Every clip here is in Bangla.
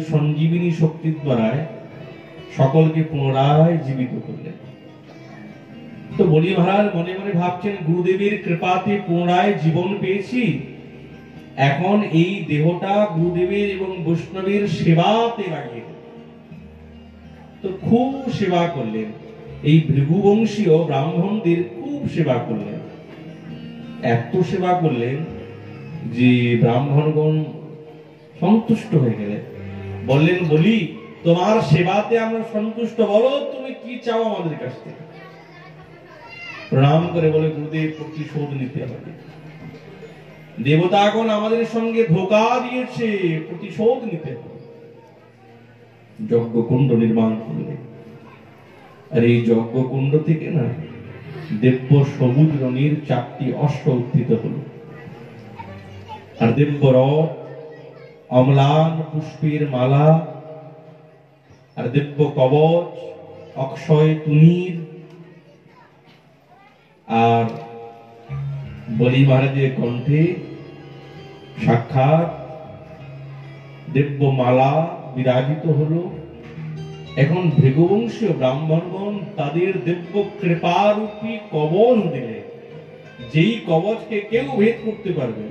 সঞ্জীবিনী শক্তির দ্বারা সকলকে পুনরায় জীবিত করলেন। তো বলি মহারাজ মনে মনে ভাবছেন, গুরুদেবের কৃপাতে পুনরায় জীবন পেয়েছি, এখন এই দেহটা গুরুদেবের এবং বৈষ্ণবের সেবাতে লাগিয়ে দেব। তো খুব সেবা করলেন, এই ভৃগুবংশীয় ব্রাহ্মণদের খুব সেবা করলেন। এত সেবা করলেন যে ব্রাহ্মণগণ সন্তুষ্ট হয়ে গেলেন। বললেন, বলি তোমার সেবাতে আমরা সন্তুষ্ট, বলো তুমি কি চাও আমাদের কাছ থেকে। প্রণাম করে বলে, গুরুদেব প্রতিশোধ নিতে হবে, দেবতাগণ আমাদের সঙ্গে ধোঁকা দিয়েছে, প্রতিশোধ নিতে হবে। যজ্ঞকুণ্ড নির্মাণ করলেন। আর এই যজ্ঞকুণ্ড থেকে না দিব্য সবুজ রঙের 4টি অশ্ব উত্থিত হল। আর দিব্য রথ, অম্লান পুষ্পের মালা, আর দিব্য কবচ, অক্ষয় তুনীর, আর বলি মহারাজের কণ্ঠে সাক্ষাৎ দিব্য মালা বিরাজিত হলো। এখন ভৃগুবংশীয় ব্রাহ্মণগণ তাদের দিব্য কৃপারূপী কবচ দিলে, যেই কবচকে কেউ ভেদ করতে পারবে।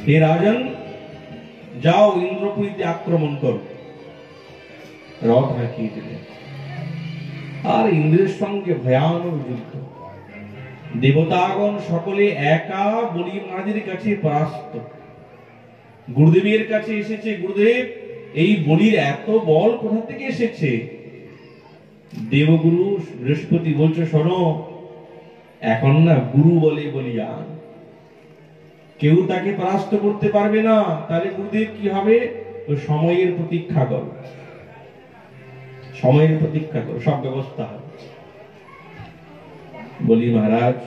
হে রাজন, যাও ইন্দ্রপুরীতে আক্রমণ করো। রথ হাঁকিয়ে দিলেন। আর ইন্দ্রের সঙ্গে ভয়ানক যুদ্ধ। দেবতাগণ সকলে একা বলি মহারাজের কাছে পরাস্ত। গুরুদেবের কাছে এসেছে, গুরুদেব এই বলির এত বল কোথা থেকে এসেছে? দেবগুরু বৃহস্পতি বলছে, শোনো, এখন না গুরু বলে বলিয়ান, কেউ তাকে পরাস্ত করতে পারবে না। তাহলে গুরুদেব কি হবে? সময়ের প্রতীক্ষা করো, সময়ের প্রতীক্ষা করো, সব ব্যবস্থা হবে। বলি মহারাজ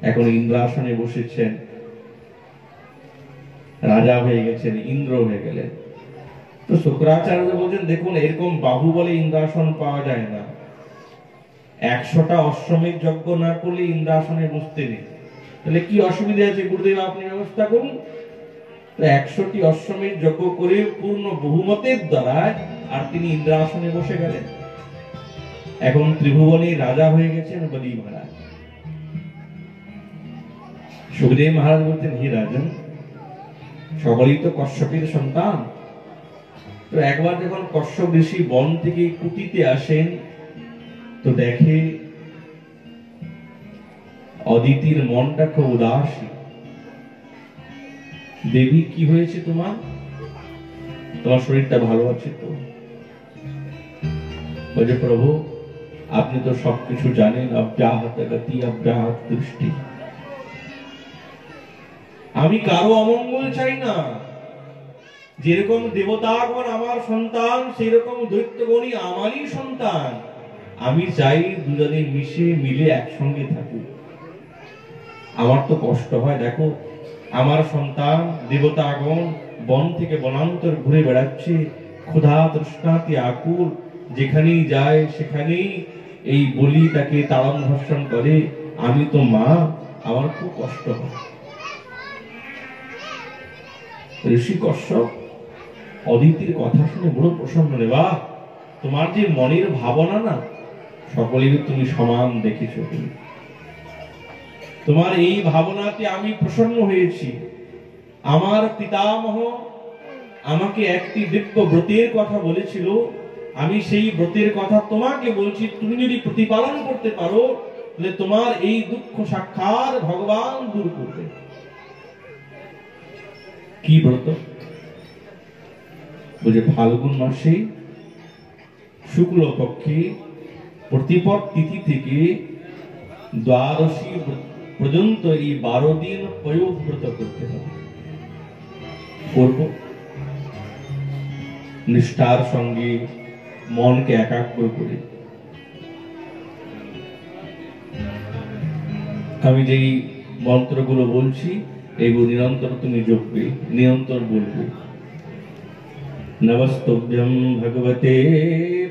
এখন ইন্দ্রাসনে বসেছেন, রাজা হয়ে গেছেন, ইন্দ্র হয়ে গেলেন। তো শুক্রাচার্য বলছেন, দেখুন এরকম বাহুবলে ইন্দ্রাসন পাওয়া যায় না। 100টা অশ্বমেধ যজ্ঞ না করলে ইন্দ্রাসনে বসতে নেই। তাহলে কি অসুবিধা আছে? গুরুদেব আপনি ব্যবস্থা করুন। তো 100টি অশ্বমেধ যজ্ঞ করে পূর্ণ বহুমতের দ্বারা আর তিনি ইন্দ্রাসনে বসে গেলেন। এখন ত্রিভুবনের রাজা হয়ে গেছেন বলি মহারাজ। সুখদেব মহারাজ বলতেন, হে রাজন, সকলেই তো কশ্যপের সন্তান। তো একবার যখন কশ্যপ ঋষি বন থেকে কুটিতে আসেন, তো দেখে অদিতির মনটা খুব উদাসী। দেবী, কি হয়েছে তোমার? তোমার শরীরটা ভালো আছে তো? বলে, প্রভু আপনি তো সবকিছু জানেন, অব্যাহত গতি অব্যাহত দৃষ্টি। আমি কারো অমঙ্গল চাই না। যেরকম দেবতাগণ আমার সন্তান, সেই রকম দৈত্যগণই আমারই সন্তান। আমি চাই দুজনে মিশে মিলে একসঙ্গে থাকুক। আমার তো কষ্ট হয়, দেখো আমার সন্তান দেবতাগণ বন থেকে বনান্তর ঘুরে বেড়াচ্ছে, ক্ষুধা তৃষ্ণাতে আকুল, যেখানেই যায় সেখানেই এই বলি তাকে তাড়ন ধর্ষণ করে। আমি তো মা, আমার খুব কষ্ট হয়। ঋষি কশ্যপ অদিতির কথা শুনে বড় প্রসন্ন। রে বাহ, তোমার যে মনের ভাবনা না, সকলের তুমি সমান দেখেছ। তোমার এই ভাবনাতে আমি প্রসন্ন হয়েছি। আমার পিতামহ আমাকে একটি দিব্য ব্রতের কথা বলেছিল, আমি সেই ব্রতের কথা তোমাকে বলছি। তুমি যদি প্রতিপালন করতে পারো, তাহলে তোমার এই দুঃখ সাক্ষাৎ ভগবান দূর করবে। কি ব্রত? বুঝে ফাল্গুন মাসে শুক্লপক্ষে প্রতিপদ তিথি থেকে দ্বাদশী পর্যন্ত এই 12 দিন পয়োব্রত করতে হবে। করব নিষ্ঠার সঙ্গে, মনকে একাগ্র করে। আমি যেই মন্ত্রগুলো বলছি এগুলো নিরন্তর তুমি জপবে, নিরন্তর বলবে। নমস্তুভ্যং ভগবতে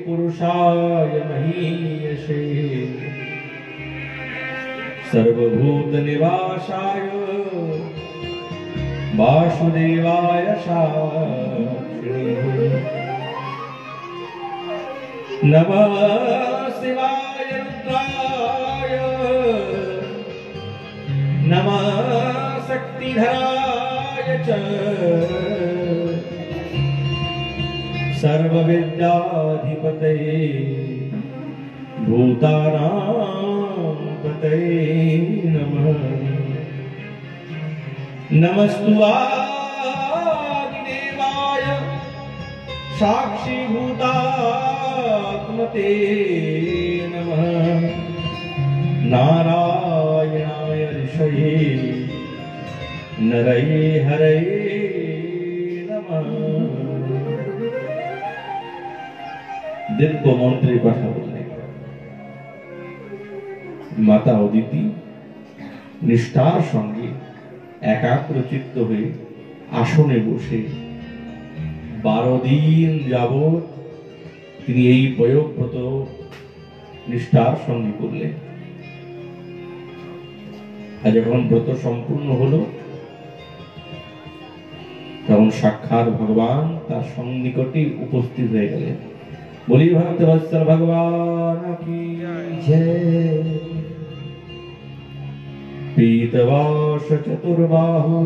পুরুষায় মহীয়সে সর্বভূত নিবাসায় वासुदेवाय साक्षिणे नमः शिवाय रुद्राय नमः शक्तिधराय च सर्वविद्याधिपतये भूतानां पतये नमः। नमस्तु आदिदेवाय साक्षिभूतात्मते नमः। नारायणाय ऋषये नरये हरये नमः। दिव्य मंत्रे कथा बोलने माता अदिति निष्ठार संगे एकाग्रचित्त हुए आसने बसे 12 दिन যাবত তিনি এই প্রয়োগব্রত নিষ্ঠার সঙ্গে করলেন। আর যখন ব্রত সম্পূর্ণ হলো তখন সাক্ষাৎ ভগবান তার সন্নিকটে উপস্থিত হয়ে গেলেন। बोली भक्तवत्सल भगवान की जय। पीतवास चतुर्बाहु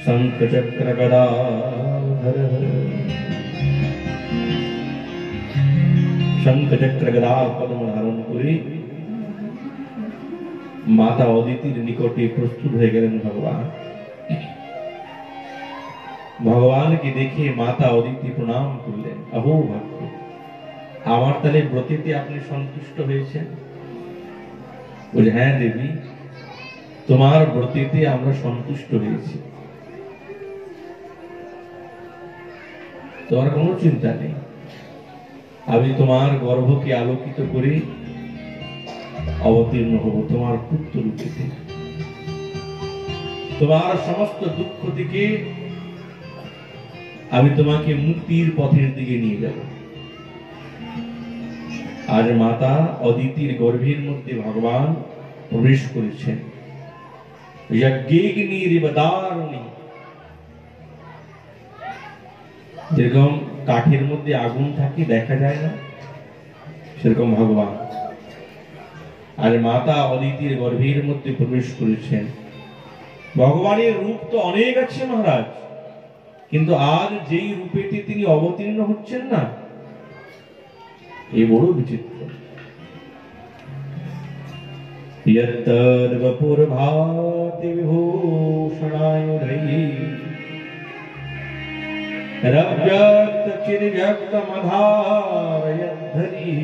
शंख चक्र गदाधर शंख चक्र गदा पद्म धारण करे माता अदितिर निकटे प्रस्तुत हो गए भगवान। भगवान के देखे माता अदिति प्रणाम करलेन। अहो भक्त आमार ताले ब्रतेते आपनि सन्तुष्ट हयेछेन? बोले हाँ देवी तुम्हार ब्रतेते आमरा सन्तुष्ट हयेछि, तोमार कोनो चिंता नेই। आमि तुम्हार गर्भके आलोकित करे अवतीर्ण हब तुम्हार पुत्र रूपेते। तुम्हार समस्त दुःख थेके আমি তোমাকে মুক্তির পথের দিকে নিয়ে যাব। আজ মাতা অদিতির গর্ভের মধ্যে ভগবান প্রবেশ করেছেন। যজ্ঞেগ্নিরিবদারুণী যেরকম কাঠের মধ্যে আগুন থাকে দেখা যায় না, সেরকম ভগবান আজ মাতা অদিতির গর্ভের মধ্যে প্রবেশ করেছেন। ভগবানের রূপ তো অনেক আছে মহারাজ, কিন্তু আজ যেই রূপেতে তিনি অবতীর্ণ হচ্ছেন না এই বড় বিচিত্র। यत्तद्वपुर्भाति विभूषणायुधैः रव्यक्तचिरव्यक्तमधारयद्धरी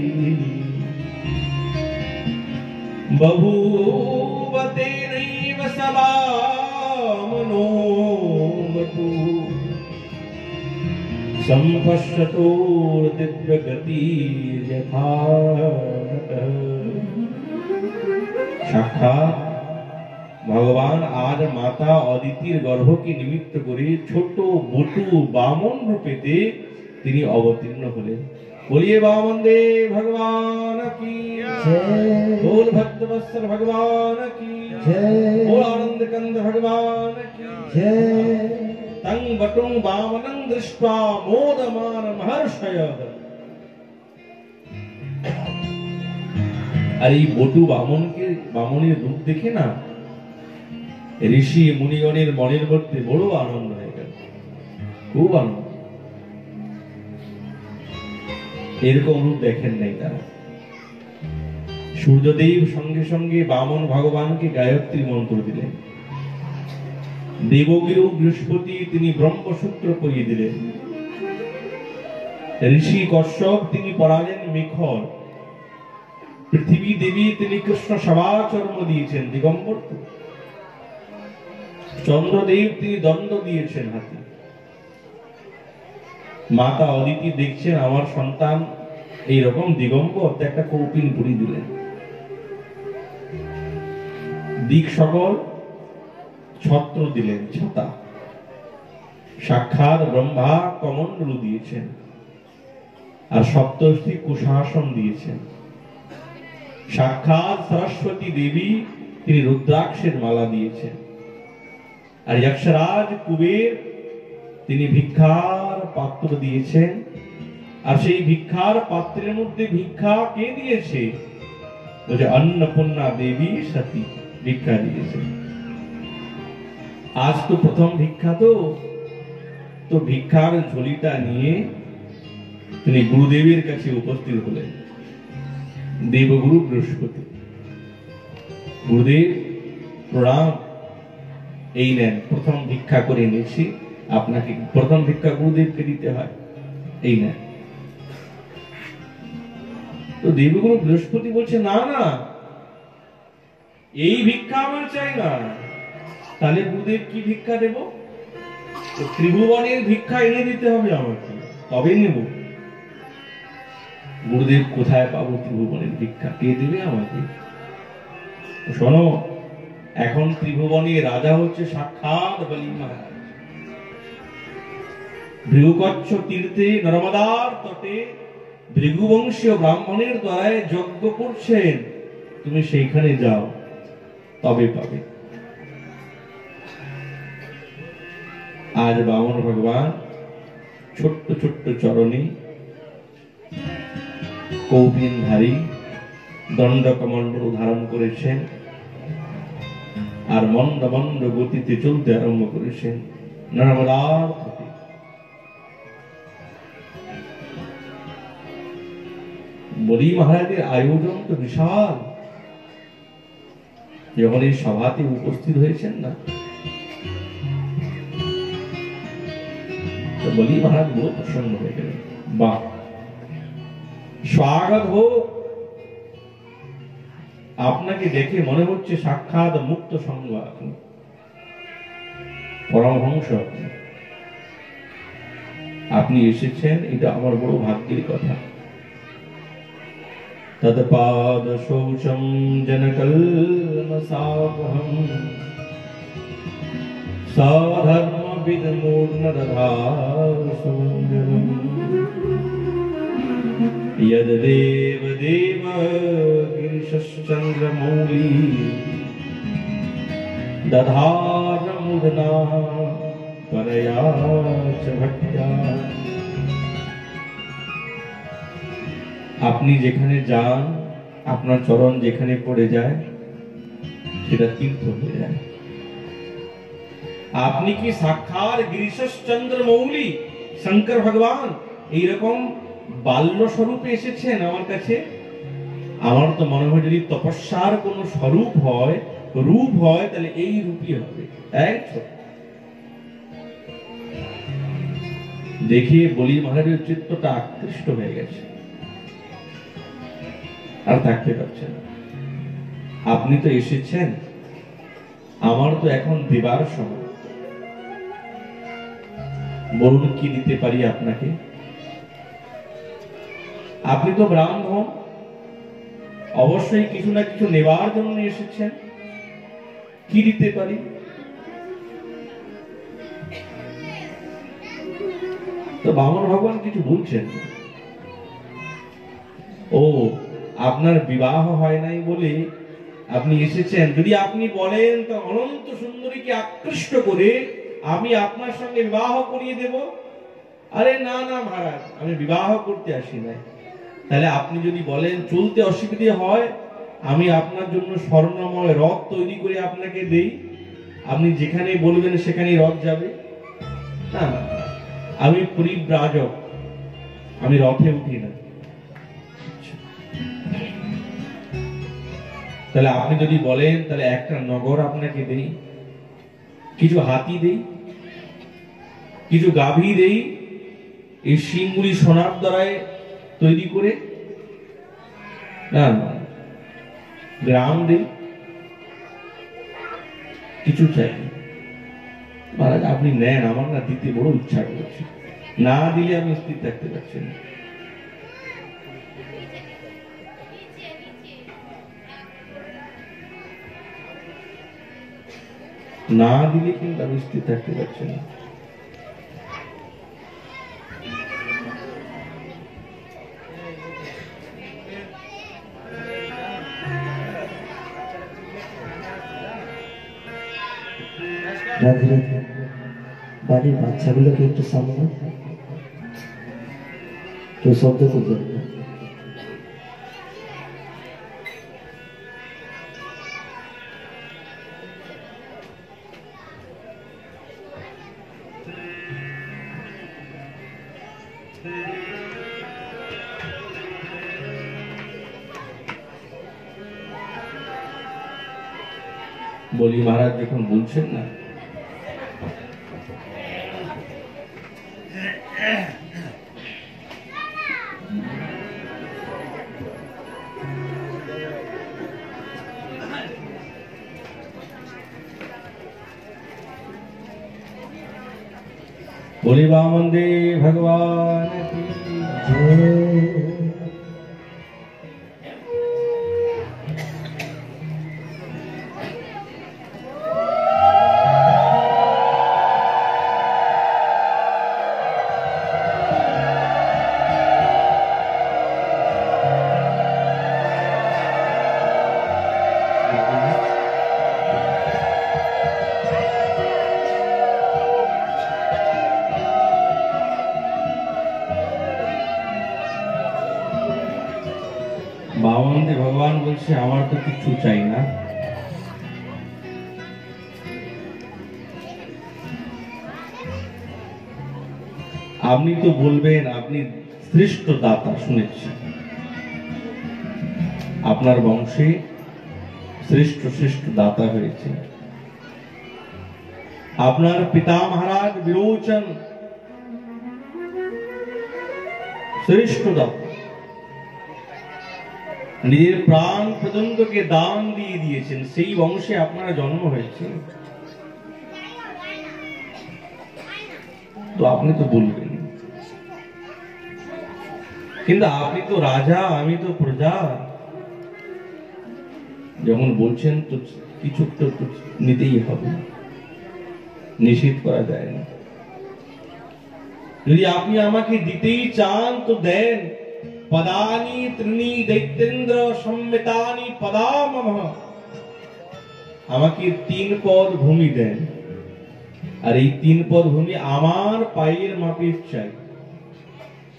बभूव तेनैव सदा मनोमतु संपश्यतोर्दिव्यगतिर्यथा। साक्षात भगवान आज माता अदितिर गर्भ के निमित्त करे छोट बटु बामन रूपेते तिनि अवतीर्ण हलेन। बोलिए बामन देव भगवान की जय। बोल भक्तवत्सल भगवान की जय। बोल आनंद कंद भगवान की जय। तंग बटुं बामनं दृष्ट्वा मोदमान महर्षयः। আর এই বটু বামনের রূপ দেখে না ঋষি মুনিগণের মনের মধ্যে বড় আনন্দ হয়ে গেল, খুব আনন্দ। এরকম রূপ দেখেন নাই তারা। সূর্যদেব সঙ্গে সঙ্গে বামন ভগবানকে গায়ত্রী মন্ত্র দিলেন। দেবগুরু বৃহস্পতি তিনি ব্রহ্মসূত্র পরিয়ে দিলেন। ঋষি কশ্যপ তিনি পড়ালেন মেখর। পৃথিবী দেবী তিনি কৃষ্ণ সমাচরণ দিয়েছেন দিগম্বর। চন্দ্রদেব তিনি দণ্ড দিয়েছেন হাতে। মাতা অদিতি দেখছেন আমার সন্তান এইরকম দিগম্বর, একটা কৌপিন পরিয়ে দিলেন। দিক সকল ছত্র দিলেন, ছাতা। সাক্ষাৎ ব্রহ্মা কমণ্ডলু দিয়েছেন আর সপ্তর্ষি কুশাসন দিয়েছেন। সাক্ষাৎ সরস্বতী দেবী তিনি রুদ্রাক্ষের মালা দিয়েছেন। আর যক্ষরাজ কুবের তিনি ভিক্ষার পাত্র দিয়েছেন, আর সেই ভিক্ষার পাত্রের মধ্যে ভিক্ষা কে দিয়েছে? বলছে অন্নপূর্ণা দেবী সতী ভিক্ষা দিয়েছে। আজ তো প্রথম ভিক্ষা, তো ভিক্ষার ঝুলিটা নিয়ে তিনি গুরুদেবের কাছে উপস্থিত হলেন। দেবগুরু বৃহস্পতি, গুরুদেব প্রণাম, এই নেন প্রথম ভিক্ষা করে এনেছি, আপনাকে প্রথম ভিক্ষা গুরুদেবকে দিতে হয়, এই নেন। তো দেবগুরু বৃহস্পতি বলছে না না, এই ভিক্ষা আমার চাই না। তাহলে গুরুদেব কি ভিক্ষা দেব? ত্রিভুবনের ভিক্ষা এনে দিতে হবে আমাকে, তবে নেব। গুরুদেব কোথায় পাবো ত্রিভুবনের ভিক্ষা? কে দেবে আমাকে? শোনো, এখন ত্রিভুবনে রাজা হচ্ছে সাক্ষাৎ বলি মহারাজ। ভৃগুকচ্ছ তীর্থে নর্মদার তটে ভৃগুবংশীয় ব্রাহ্মণের দ্বারা যজ্ঞ করছেন, তুমি সেইখানে যাও, তবে পাবে। আজ বামন ভগবান ছোট্ট ছোট্ট চরণে কৌপিনধারী দণ্ডকমণ্ডল ধারণ করেছেন, আর মন্দ মন্দ গতিতে চলতে আরম্ভ করেছেন নর্মদার তটে। বলি মহারাজের আয়োজন তো বিশাল। যখন এই সভাতে উপস্থিত হয়েছেন না, তো বলি মহারাজ বড় প্রসন্ন হয়ে গেলেন। বাহ, স্বাগত হোক, আপনাকে দেখে মনে হচ্ছে সাক্ষাৎ মুক্ত সঙ্গ, আপনি পরমহংস, আপনি এসেছেন, এটা আমার বড় ভাগ্যের কথা। তৎপাদ শৌচম জনকল্মসাপহম সাধর্মবিদমূর্ণ দধার সুমঞ্জলম यद्देव देव गिरिशश्चन्द्रमौली दधारमुदना परया च भक्त्या। আপনি যেখানে যান, আপনার চরণ যেখানে পড়ে যায়, সেটা তীর্থ হয়ে যায়। আপনি কি সাক্ষাৎ গিরিশশ্চন্দ্রমৌলি শঙ্কর ভগবান এইরকম বাল্য স্বরূপে এসেছেন আমার কাছে? আমার তো মনে হয় যদি তপস্যার কোন স্বরূপ হয়, রূপ হয়, তাহলে এই রূপই হবে। দেখিয়ে বলি মহারাজের চিত্তটা আকৃষ্ট হয়ে গেছে, আর থাকতে পারছেন না। আপনি তো এসেছেন, আমার তো এখন দেবার সময়, বলুন কি দিতে পারি আপনাকে? আপনি তো ব্রাহ্মণ, অবশ্যই কিছু না কিছু নেবার জন্য এসেছেন, কি দিতে পারি? তো বামন ভগবান কিছু বলছেন। ও, আপনার বিবাহ হয় নাই বলে আপনি এসেছেন। যদি আপনি বলেন তো অনন্ত সুন্দরীকে আকৃষ্ট করে আমি আপনার সঙ্গে বিবাহ করিয়ে দেব। আরে না না মহারাজ, আমি বিবাহ করতে আসি নাই। তাহলে আপনি যদি বলেন চলতে অসুবিধে হয়, আমি আপনার জন্য স্বর্ণময় রথ তৈরি করে আপনাকে দেই, আপনি যেখানে বলবেন সেখানেই রথ যাবে। না, আমি পরিব্রাজক, আমি রথে উঠি না। তাহলে আপনি যদি বলেন তাহলে একটা নগর আপনাকে দেই, কিছু হাতি দেই, কিছু গাভী দেই, এই শিংগুলি সোনার দ্বারায় তৈরি করে, না গ্রাম দেই, কিছু চাই মহারাজ। আপনি নেন, আমার না দিতে বড় ইচ্ছা করছে, না দিলে আমি স্থির থাকতে পারছি না। না দিলে কিন্তু আমি স্থির থাকতে পারছি না। রাধে রাধে। বাড়ির বাচ্চাগুলোকে একটু সামনে, কেউ শব্দ করবেন না। বলি মহারাজ যখন বলছেন না, बोले वामंदे भगवान की जय। বামন্দে ভগবান বলছে আমার তো কিছু চাই না, আপনি তো বলবেন আপনি শ্রেষ্ঠ দাতা, শুনেছি আপনার বংশে শ্রেষ্ঠ শ্রেষ্ঠ দাতা হয়েছে। আপনার পিতা মহারাজ বিরোচন শ্রেষ্ঠ দাতা, নিজের প্রাণ পর্যন্তকে দান দিয়ে দিয়েছেন, সেই বংশে আপনার জন্ম হয়েছে। তো আপনি তো বলবেন, কিন্তু আপনি তো রাজা, আমি তো প্রজা, যখন বলছেন তো কিছু তো নিতেই হবে, নিষেধ করা যায় না। যদি আপনি আমাকে দিতেই চান তো দেন। পদানি ত্রিণী দৈত্যেন্দ্র সম্মিতানি পদামহ, আমাকে 3 পদ ভূমি দেন, আর এই 3 পদ ভূমি আমার পায়ের মাপে চাই।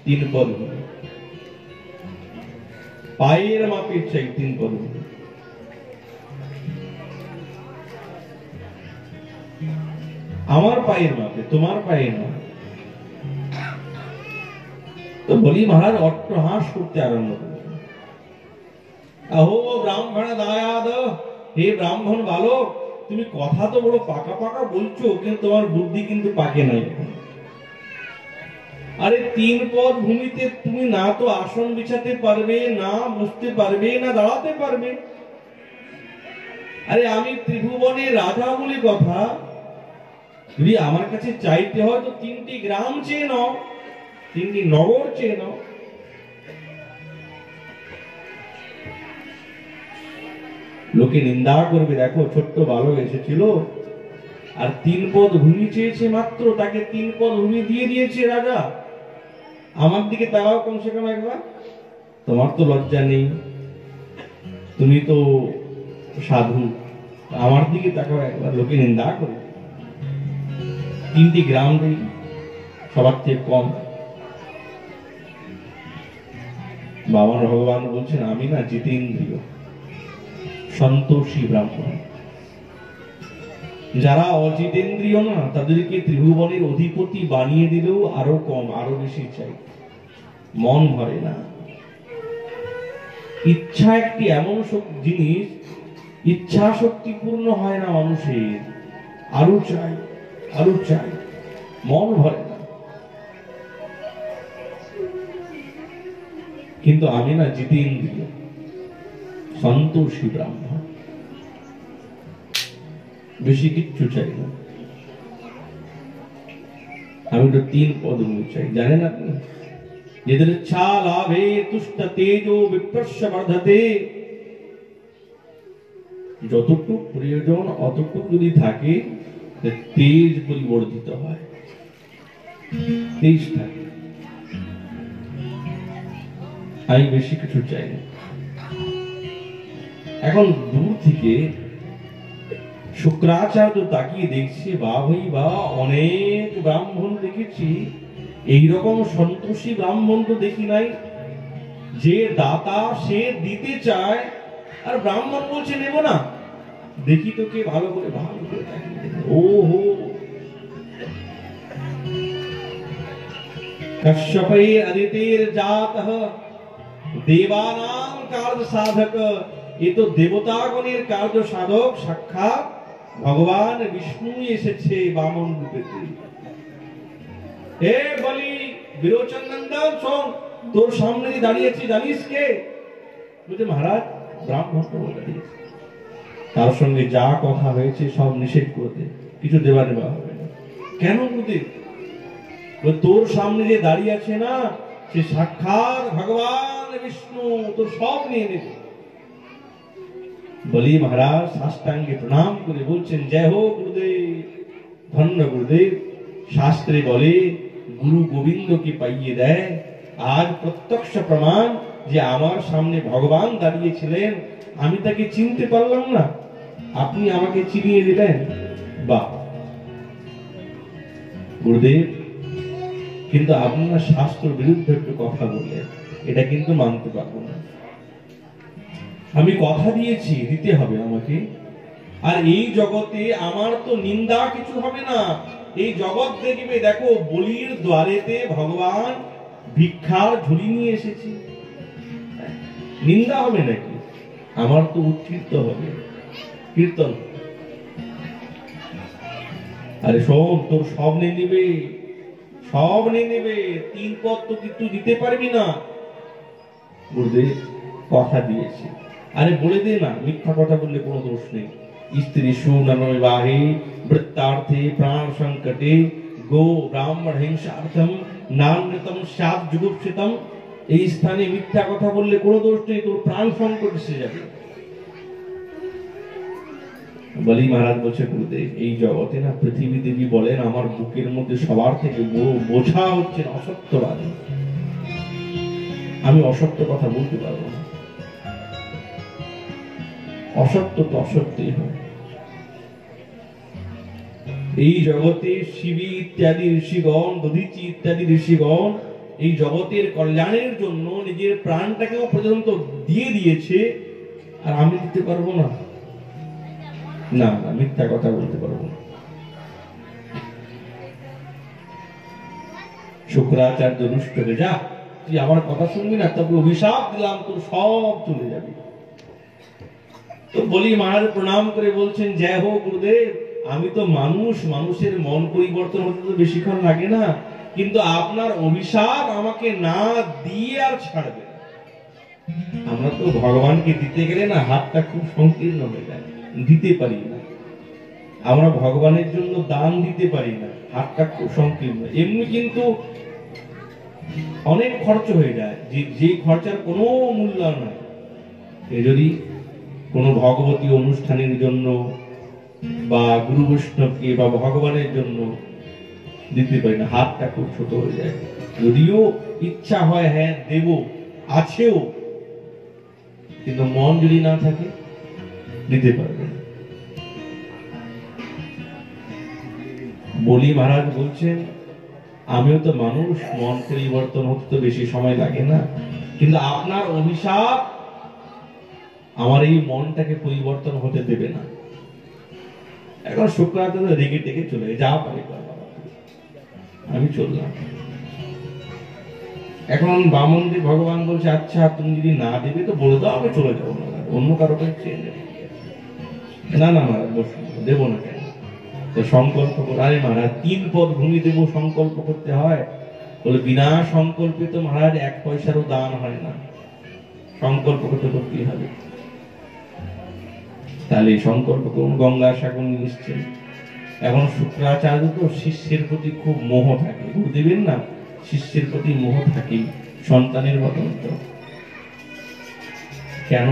3 পদ ভূমি পায়ের মাপে চাই, 3 পদ ভূমি। আমার পায়ের মাপে, তোমার পায়ের মাপে। তো বলি মহারাজ অট্টহাস করতে আরম্ভ করলেন। আহো ব্রাহ্মণ দায়াদ, হে ব্রাহ্মণ বালক, তুমি কথা তো বড় পাকা পাকা বলছো, কিন্তু তোমার বুদ্ধি কিন্তু পাকে নাই। আরে 3 পদ ভূমিতে তুমি না তো আসন বিছাতে পারবে, না বসতে পারবে, না দাঁড়াতে পারবে। আরে আমি ত্রিভুবনের রাজা বলে কথা, যদি আমার কাছে চাইতে হয় তো 3টি গ্রাম চেয়ে নাও, 3টি নগর চেয়ে নাও। লোকে নিন্দা করবে, দেখো ছোট্ট বালক এসেছিল আর 3 পদ ভূমি চেয়েছে মাত্র, তাকে 3 পদ ভূমি দিয়ে দিয়েছে রাজা। আমার দিকে তারাও কমসে কম একবার, তোমার তো লজ্জা নেই, তুমি তো সাধু, আমার দিকে তাকাও একবার। লোকে নিন্দা করে, 3টি গ্রাম দেই, সবার থেকে কম। বাবার ভগবান বলছেন আমি না জিতেন্দ্রিয়, সন্তোষী ব্রাহ্মণ। যারা অজিতেন্দ্রিয় না, তাদেরকে ত্রিভুবনের অধিপতি বানিয়ে দিলেও আরো কম, আরো বেশি চাই, মন ভরে না। ইচ্ছা একটি এমন জিনিস, ইচ্ছা শক্তি পূর্ণ হয় না মানুষের, আরো চাই, আরো চাই, মন ভরে না। কিন্তু আমি না জিতেন্দ্রিয়, সন্তোষী ব্রাহ্মণ, বেশি কিচ্ছু চাই না। আমি তো 3 পদ চাই। জানেন আপনি, यदृच्छा लाभे तुष्ट तेजो विप्रस्य वर्धते, যতটুকু প্রয়োজন অতটুকু যদি থাকে তেজ পরিবর্ধিত হয়, তেজ থাকে। আমি বেশি কিছু চাই না। এখন দূর থেকে শুক্রাচার্য তাকিয়ে দেখছে, বা ভাই বা, অনেক ব্রাহ্মণ দেখেছি, এইরকম সন্তোষী ব্রাহ্মণ তো দেখি নাই। যে দাতা সে দিতে চায়, আর ব্রাহ্মণ বলছে নেব না। দেখি তোকে ভালো করে তাকিয়ে দেখে, ও হো, कश्यपै अदितेर जातः देवानां कार्य साधक। ये तो देवतागণের কার্য সাধক, সাক্ষাৎ ভগবান বিষ্ণু এসেছে বামন রূপে। হে বলি, বিরোচন নন্দন, শোন, তোর সামনে দাঁড়িয়ে আছি, জানিস কে? বলছে মহারাজ, ব্রাহ্মণ দাঁড়িয়েছে, তার সঙ্গে যা কথা হয়েছে সব নিষেধ করে দে, কিছু দেওয়া নেওয়া হবে না। কেন গুরুদেব? তোর সামনে যে দাঁড়িয়ে আছে না, সে সাক্ষাৎ ভগবান বিষ্ণু, তোর সব নিয়ে নেবে। বলি মহারাজ সাষ্টাঙ্গে প্রণাম করে বলছেন, জয় হো গুরুদেব, ধন্য গুরুদেব। শাস্ত্রে বলে গুরু গোবিন্দকে পাইয়ে দেয়। আজ প্রত্যক্ষ প্রমাণ যে আমার সামনে ভগবান দাঁড়িয়েছিলেন, আমি তাকে চিনতে পারলাম না, আপনি আমাকে চিনিয়ে দিলেন। বাহ গুরুদেব, কিন্তু আপনার শাস্ত্র বিরুদ্ধে একটু কথা বললেন, এটা কিন্তু মানতে পারবো না। আমি কথা দিয়েছি, দিতে হবে আমাকে। আর এই জগতে আমার তো নিন্দা কিছু হবে না। এই জগৎ দেখবে, দেখো বলির দ্বারেতে ভগবান ভিক্ষার ঝুলি নিয়ে এসেছি, নিন্দা হবে নাকি? আমার তো উৎকীর্ত হবে, কীর্তন। আরে শোন, তোর সব নিয়ে নিবে, সব নিয়ে নেবে, 3 পদ তো কিন্তু দিতে পারবি না। গুরুদেব কথা দিয়েছি। আরে বলে দে না, মিথ্যা কথা বললে কোনো দোষ নেই। স্ত্রী সুনবিবাহে বৃত্তার্থে প্রাণ সংকটে গো ব্রাহ্মণ হিংসার্থম নান্যতম স্যাৎ যুগুপ্সিতম। এই স্থানে মিথ্যা কথা বললে কোনো দোষ নেই, তোর প্রাণ সংকট এসে যাবে। বলি মহারাজ বলছে, গুরুদেব এই জগতে না পৃথিবী দেবী বলেন, আমার বুকের মধ্যে সবার থেকে বোঝা হচ্ছে অসত্যবাদ। আমি অসত্য কথা বলতে পারবো না। অসত্য তো অসত্যই হয়। এই জগতে শিবী ইত্যাদি ঋষিগণ, দধীচি ইত্যাদি ঋষিগণ এই জগতের কল্যাণের জন্য নিজের প্রাণটাকেও পর্যন্ত দিয়ে দিয়েছে, আর আমি দিতে পারবো না? না না, মিথ্যা কথা বলতে পারবো না। শুক্রাচার্য রুষ্ট হয়ে, যা, তুই আমার কথা শুনবি না, তবে অভিশাপ দিলাম, তোর সব চলে যাবে। তো বলি মহারাজ প্রণাম করে বলছেন, জয় হো গুরুদেব। আমি তো মানুষ, মানুষের মন পরিবর্তন হতে তো বেশিক্ষণ লাগে না, কিন্তু আপনার অভিশাপ আমাকে না দিয়ে আর ছাড়বে না। আমরা তো ভগবানকে দিতে গেলে না হাতটা খুব সংকীর্ণ হয়ে যায়, দিতে পারি না। আমরা ভগবানের জন্য দান দিতে পারি না, হাতটা খুব সংকীর্ণ। এমনি কিন্তু অনেক খরচ হয়ে যায়, যে খরচার কোনো মূল্য নাই। যদি কোনো ভগবতী অনুষ্ঠানের জন্য বা গুরু বৈষ্ণবকে বা ভগবানের জন্য দিতে পারি না, হাতটা খুব ছোট হয়ে যায়। যদিও ইচ্ছা হয়, হ্যাঁ দেব, আছেও, কিন্তু মন যদি না থাকে দিতে পারবে না। বলি মহারাজ বলছেন, আমিও তো মানুষ, মন পরিবর্তন হতে তো বেশি সময় লাগে না, কিন্তু আপনার অভিশাপ আমার এই মনটাকে পরিবর্তন হতে দেবে না। এখন শুক্রাচার্য রেগে টেগে চলে, যা পারে আমি চললাম। এখন বামনদেব ভগবান বলছে, আচ্ছা তুমি যদি না দেবে তো বলে দাও, আমি চলে যাবো, অন্য কারো কাছে চেয়ে নেবে। না না মহারাজ বসুন, দেবো না কেন? তো সংকল্প করে, আরে মহারাজ 3 পদ ভূমি দেবো, সংকল্প করতে হয়। বলে বিনা সংকল্পে তো মহারাজ 1 পয়সারও দান হয় না, সংকল্প করতেই হবে। তাহলে সংকল্প করুন, গঙ্গা সাগর নিশ্চয়। এখন শুক্রাচার্য তো শিষ্যের প্রতি খুব মোহ থাকে, গুরুদেবের না শিষ্যের প্রতি মোহ থাকে, সন্তানের মতন। তো কেন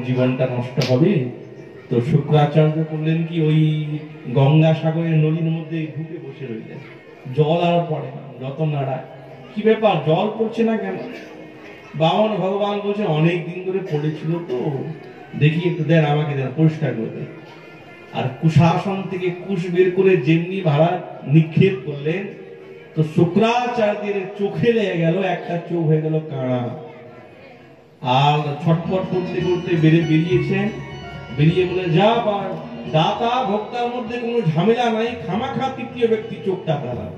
জীবনটা নষ্ট হবে? তো শুক্রাচার্য করলেন কি, ওই গঙ্গা সাগরের নদীর মধ্যে ঢুকে বসে রইলেন। জল আর পড়ে না, যত নাড়ায়, কি ব্যাপার জল পড়ছে না কেন? বামন ভগবান বলছে, অনেক দিন ধরে পড়েছিল তো, দেখি একটু দেন, আমাকে দেন, পরিষ্কার করে দেন। আর কুশাসন থেকে কুশ বের করে যেমনি মহারাজ নিক্ষেপ করলেন, তো শুক্রাচার্যের চোখে লেগে গেল, একটা চোখ হয়ে গেল কাঁড়া। আর ছটফট করতে করতে বেরিয়েছেন, বেরিয়ে বলে যা দাতা ভোক্তার মধ্যে কোনো ঝামেলা নাই, খামাখা তৃতীয় ব্যক্তি চোখটা খারাপ,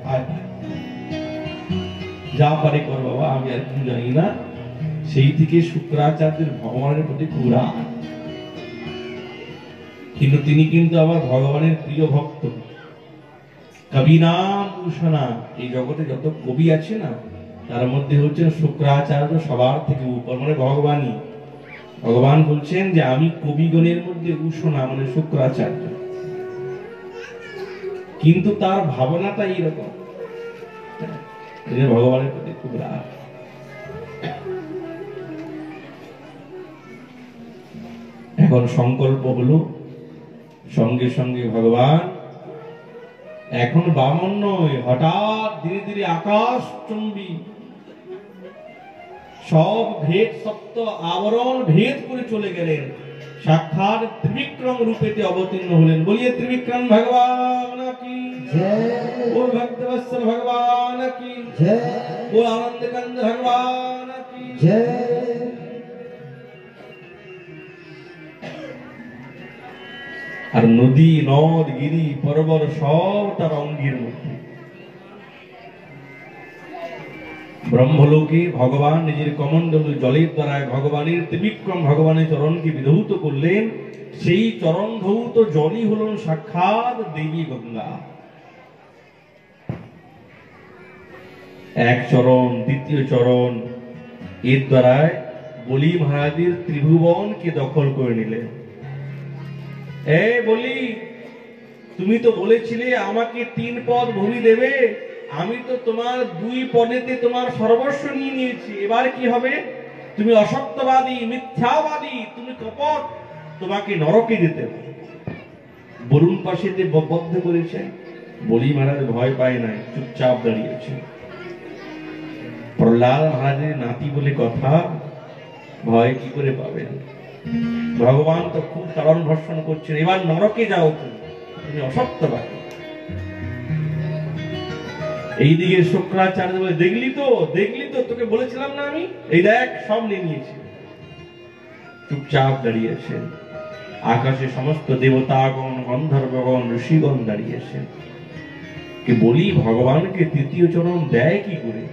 যা পারে কর বাবা, আমি আর কিছু জানি না। সেই থেকে শুক্রাচার্যের ভগবানের প্রতি খুব রাগ। কিন্তু তিনি কিন্তু আবার ভগবানের প্রিয় ভক্ত। কবি নাম ভূষণা, এই জগতে যত কবি আছে না, তার মধ্যে হচ্ছেন শুক্রাচার্য সবার থেকে উপর, মানে ভগবানই। ভগবান বলছেন যে আমি কবিগণের মধ্যে উষণা, মানে শুক্রাচার্য। কিন্তু তার ভাবনাটা এইরকম, ভগবানের প্রতি খুব রাগ। এখন সংকল্প হলো, সঙ্গে সঙ্গে ভগবান এখন বামন নয়, হঠাৎ ধীরে ধীরে আকাশ চুম্বী সব ভেদ সপ্ত আবরণ ভেদ করে চলে গেলেন, সাক্ষাৎ ত্রিবিক্রম রূপেতে অবতীর্ণ হলেন। বলিয়ে ত্রিবিক্রম ভগবান কি জয়, बोल भक्तवत्सल भगवान की जय, बोल आनंद कंद भगवान की जय। আর নদী নদ গিরি পর্বত সব তার অঙ্গের মধ্যে। ব্রহ্মলোকে ভগবান নিজের কমণ্ডল জলের দ্বারা ভগবানের ত্রিবিক্রম ভগবানের চরণকে বিধৌত করলেন। সেই চরণ ধৌত জলই হলেন সাক্ষাৎ দেবী গঙ্গা। এক চরণ, দ্বিতীয় চরণ, এর দ্বারায় বলি মহারাজের ত্রিভুবনকে দখল করে নিলেন। বলি, তুমি তো বলেছিলে আমাকে 3 পদ ভূমি দেবে, আমি তো তোমার 2 পদেতে তোমার সর্বস্ব নিয়ে নিয়েছি, এবার কি হবে? তুমি অসত্যবাদী, মিথ্যাবাদী, তুমি কপট, তোমাকে নরকে যেতে হবে। বরুণ পাশেতে বদ্ধ করেছে। বলি মহারাজ ভয় পায় নাই, চুপচাপ দাঁড়িয়েছে। প্রহ্লাদ মহারাজের নাতি বলে কথা, ভয় কি করে পাবেন? ভগবান তো খুব তাড়ন ভর্ষণ করছেন, এবার নরকে যাও, তুমি অসত্যবাদী। এইদিকে শুক্রাচার্য বলে, দেখলি তো তোকে বলেছিলাম না আমি, এই দেখ সব নিয়ে নিয়েছি। চুপচাপ দাঁড়িয়েছেন। আকাশে সমস্ত দেবতাগণ, গন্ধর্বগণ, ঋষিগণ দাঁড়িয়েছেন। কে বলি ভগবানকে তৃতীয় চরণ দেয় কি করে?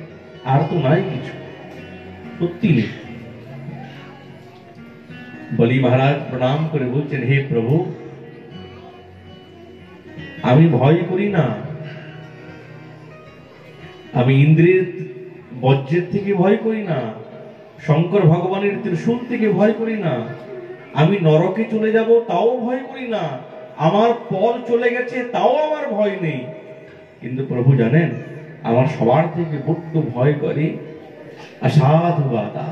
আর তো নাই কিছু, সত্যি নেই। বলি মহারাজ প্রণাম করে বলছেন, হে প্রভু, আমি ভয় করি না, আমি ইন্দ্রের বজ্রের থেকে ভয় করি না, শঙ্কর ভগবানের ত্রিশূল থেকে ভয় করি না, আমি নরকে চলে যাব তাও ভয় করি না, আমার পদ চলে গেছে তাও আমার ভয় নেই। কিন্তু প্রভু জানেন, আমার সবার থেকে বড্ড ভয় করে অসাধুবাদা,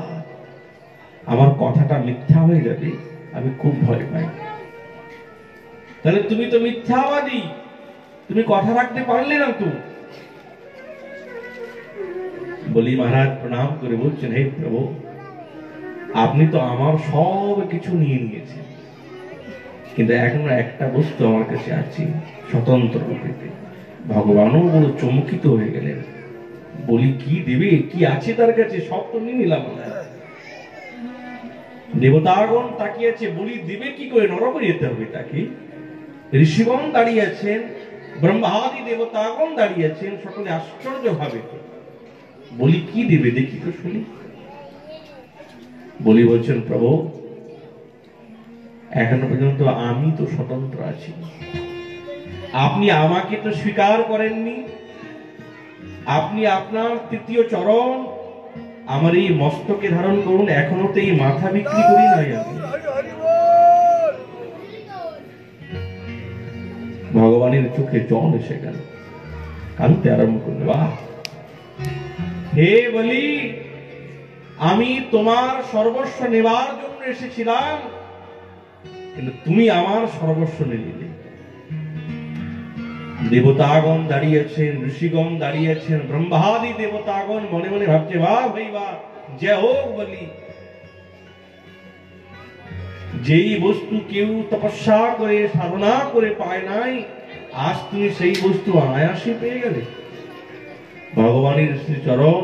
আমার কথাটা মিথ্যা হয়ে যাবে, আমি খুব ভয় পাই। তাহলে তুমি তো মিথ্যাবাদী, তুমি কথা রাখতে পারলে না তো। বলি মহারাজ প্রণাম করে বলছেন, হে প্রভু, আপনি তো আমার সব কিছু নিয়ে নিয়েছেন, কিন্তু এখনো একটা বস্তু আমার কাছে আছে স্বতন্ত্র রূপে। ভগবানও বড় চমকিত হয়ে গেলেন। বলি কি দেবে, কি আছে তার কাছে? সব তো নিয়ে নিলাম। দেবতাগণ তাকিয়েছে, বলি দেবে কি করে? নরকে যেতে হবে তাকে। ঋষিগণ দাঁড়িয়ে আছেন, ব্রহ্মাদি দেবতাগণ দাঁড়িয়ে আছেন, সকলে আশ্চর্য ভাবে। বলি কি দেবে দেখি তো শুনি। বলি বলছেন, প্রভু এখনো পর্যন্ত আমি তো স্বতন্ত্র আছি, আপনি আমাকে তো স্বীকার করেননি, আপনি আপনার তৃতীয় চরণ আমার এই মস্তকে ধারণ করুন, এখনো তো এই মাথা বিক্রি করি নাই আমি। ভগবানের চোখে জল এসে গেল, কাঁদতে আরম্ভ করল। বাহ, হে বলি, আমি তোমার সর্বস্ব নেবার জন্য এসেছিলাম, কিন্তু তুমি আমার সর্বস্ব নিলে। দেবতাগণ দাঁড়িয়েছেন, ঋষিগণ দাঁড়িয়েছেন, ব্রহ্মাদি দেবতাগণ মনে মনে ভাবছে, বাহ ভাই বাহ, জয় হোক বলি। যেই বস্তু কেউ তপস্যা করে সাধনা করে পায় নাই, আজ তুমি সেই বস্তু অনায়াসে পেয়ে গেলে। ভগবানের শ্রীচরণ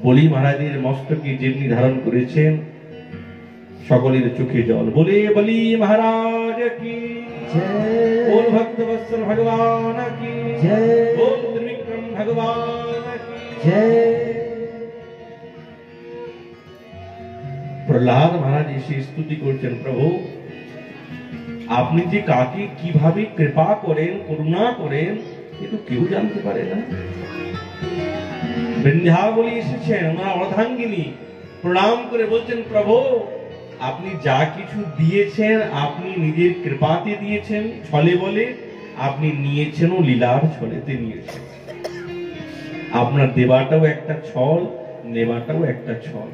বলি মহারাজের মস্তকে যেমনি ধারণ করেছেন, সকলের চোখে জল। বলে বলি মহারাজ কি जय बोल भक्तवत्सल भगवान की जय बोल त्रिविक्रम भगवान की जय। প্রহ্লাদ মহারাজ এসে স্তুতি করছেন, প্রভু আপনি যে কাকে কিভাবে কৃপা করেন, করুণা করেন, এ তো কেউ জানতে পারে না। বৃন্দাবলী এসেছেন, ওনার অর্ধাঙ্গিনী প্রণাম করে বলছেন, প্রভু আপনি যা কিছু দিয়েছেন আপনি নিজের কৃপাতে দিয়েছেন, ছলে বলে আপনি নিয়েছেনও লীলার ছলেতে নিয়েছেন। আপনার দেবাটাও একটা ছল, নেবাটাও একটা ছল।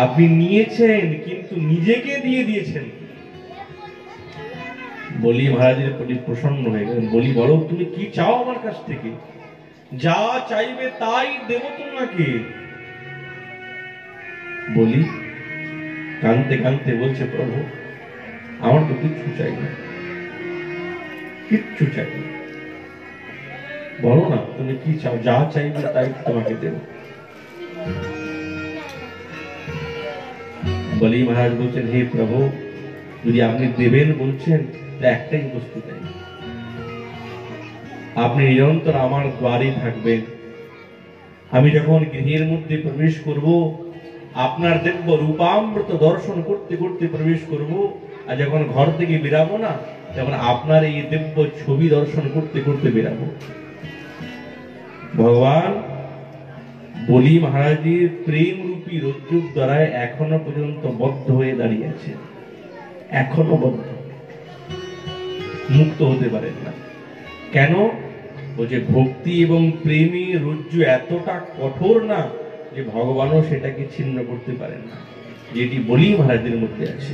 আপনি নিয়েছেন কিন্তু নিজেকে দিয়ে দিয়েছেন। বলি মহারাজের প্রতি প্রসন্ন হয়ে গেলেন। বলি বলো তুমি কি চাও আমার কাছ থেকে? যা চাইবে তাই দেব তোমাকে। বলি কাঁদতে কাঁদতে বলছে, প্রভু আমার তো কিচ্ছু চাই না, কিচ্ছু চাই না, বলো না তুমি কি চাও, যা চাইবে তাই তোমাকে দেব। বলি মহারাজ বলছেন, হে প্রভু যদি আপনি দেবেন বলছেন, একটাই বস্তু চাই, আপনি নিরন্তর আমার দ্বারে থাকবেন। আমি যখন গৃহের মধ্যে প্রবেশ করব, আপনার দিব্য রূপামৃত দর্শন করতে করতে প্রবেশ করব, আর যখন ঘর থেকে বেরাবো না, তখন আপনার এই দিব্য ছবি দর্শন করতে করতে বেরাবো। ভগবান বলি মহারাজের প্রেম রূপী রজ্জুর দ্বারা এখনো পর্যন্ত বদ্ধ হয়ে দাঁড়িয়ে আছে, এখনো বদ্ধ, মুক্ত হতে পারেন না। কেন? ও যে ভক্তি এবং প্রেমী রজ্জু এতটা কঠোর না যে ভগবানও সেটাকে ছিন্ন করতে পারেন না, যেটি বলি মহারাজের মধ্যে আছে।